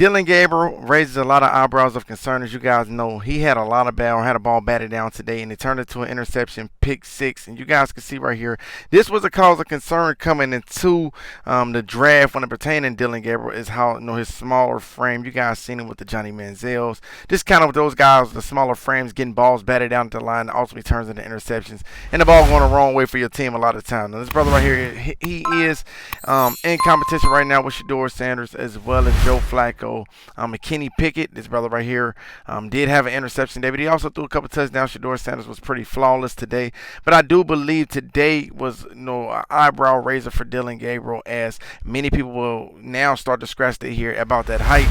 Dillon Gabriel raises a lot of eyebrows of concern. As you guys know, he had a ball batted down today, and it turned into an interception, pick six. And you guys can see right here, this was a cause of concern coming into the draft when it pertained to Dillon Gabriel is how his smaller frame. You guys seen him with the Johnny Manziels. Just kind of those guys, the smaller frames, getting balls batted down to the line, ultimately turns into interceptions, and the ball going the wrong way for your team a lot of times. Now this brother right here, he is in competition right now with Shedeur Sanders as well as Joe Flacco. McKinney Pickett, this brother right here, did have an interception today, but he also threw a couple touchdowns. Shedeur Sanders was pretty flawless today, but I do believe today was an eyebrow raiser for Dillon Gabriel, as many people will now start to scratch their ear about that height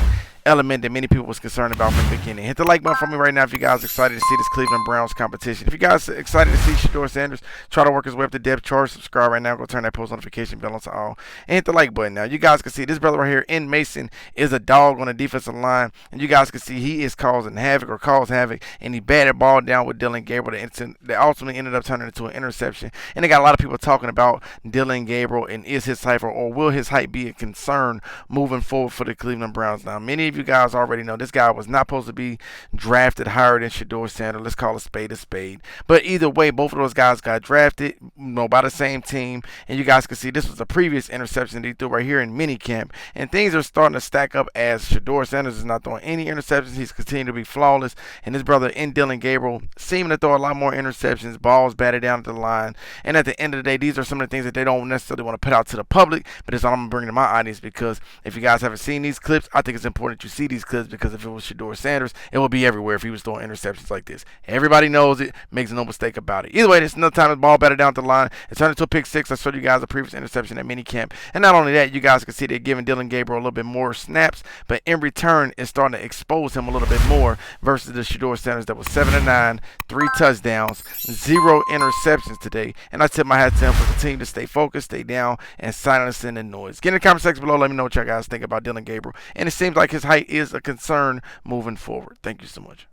element that many people was concerned about from the beginning. Hit the like button for me right now if you guys are excited to see this Cleveland Browns competition. If you guys are excited to see Shedeur Sanders try to work his way up the depth chart, subscribe right now. Go turn that post notification bell on to all and hit the like button. Now you guys can see this brother right here in Mason is a dog on the defensive line, and you guys can see he is causing havoc or caused havoc, and he batted ball down with Dillon Gabriel that ultimately ended up turning into an interception. And they got a lot of people talking about Dillon Gabriel and is his height or will his height be a concern moving forward for the Cleveland Browns. Now many of you guys already know this guy was not supposed to be drafted higher than Shedeur Sanders. Let's call a spade a spade. But either way, both of those guys got drafted, by the same team. And you guys can see this was a previous interception that he threw right here in minicamp. And things are starting to stack up as Shedeur Sanders is not throwing any interceptions. He's continuing to be flawless. And his brother in Dillon Gabriel seeming to throw a lot more interceptions, balls batted down to the line. And at the end of the day, these are some of the things that they don't necessarily want to put out to the public. But it's all I'm bringing to my audience, because if you guys haven't seen these clips, I think it's important that you see these clips, because if it was Shedeur Sanders, it would be everywhere if he was throwing interceptions like this. Everybody knows it, makes no mistake about it. Either way, this is another time the ball batted down to the line. It turned into a pick six. I showed you guys a previous interception at minicamp. And not only that, you guys can see they're giving Dillon Gabriel a little bit more snaps, but in return, it's starting to expose him a little bit more versus the Shedeur Sanders that was 7-9, 3 touchdowns, 0 interceptions today. And I tip my hat to him for continuing to stay focused, stay down, and silencing the noise. Get in the comment section below. Let me know what y'all guys think about Dillon Gabriel. And it seems like his height is a concern moving forward. Thank you so much.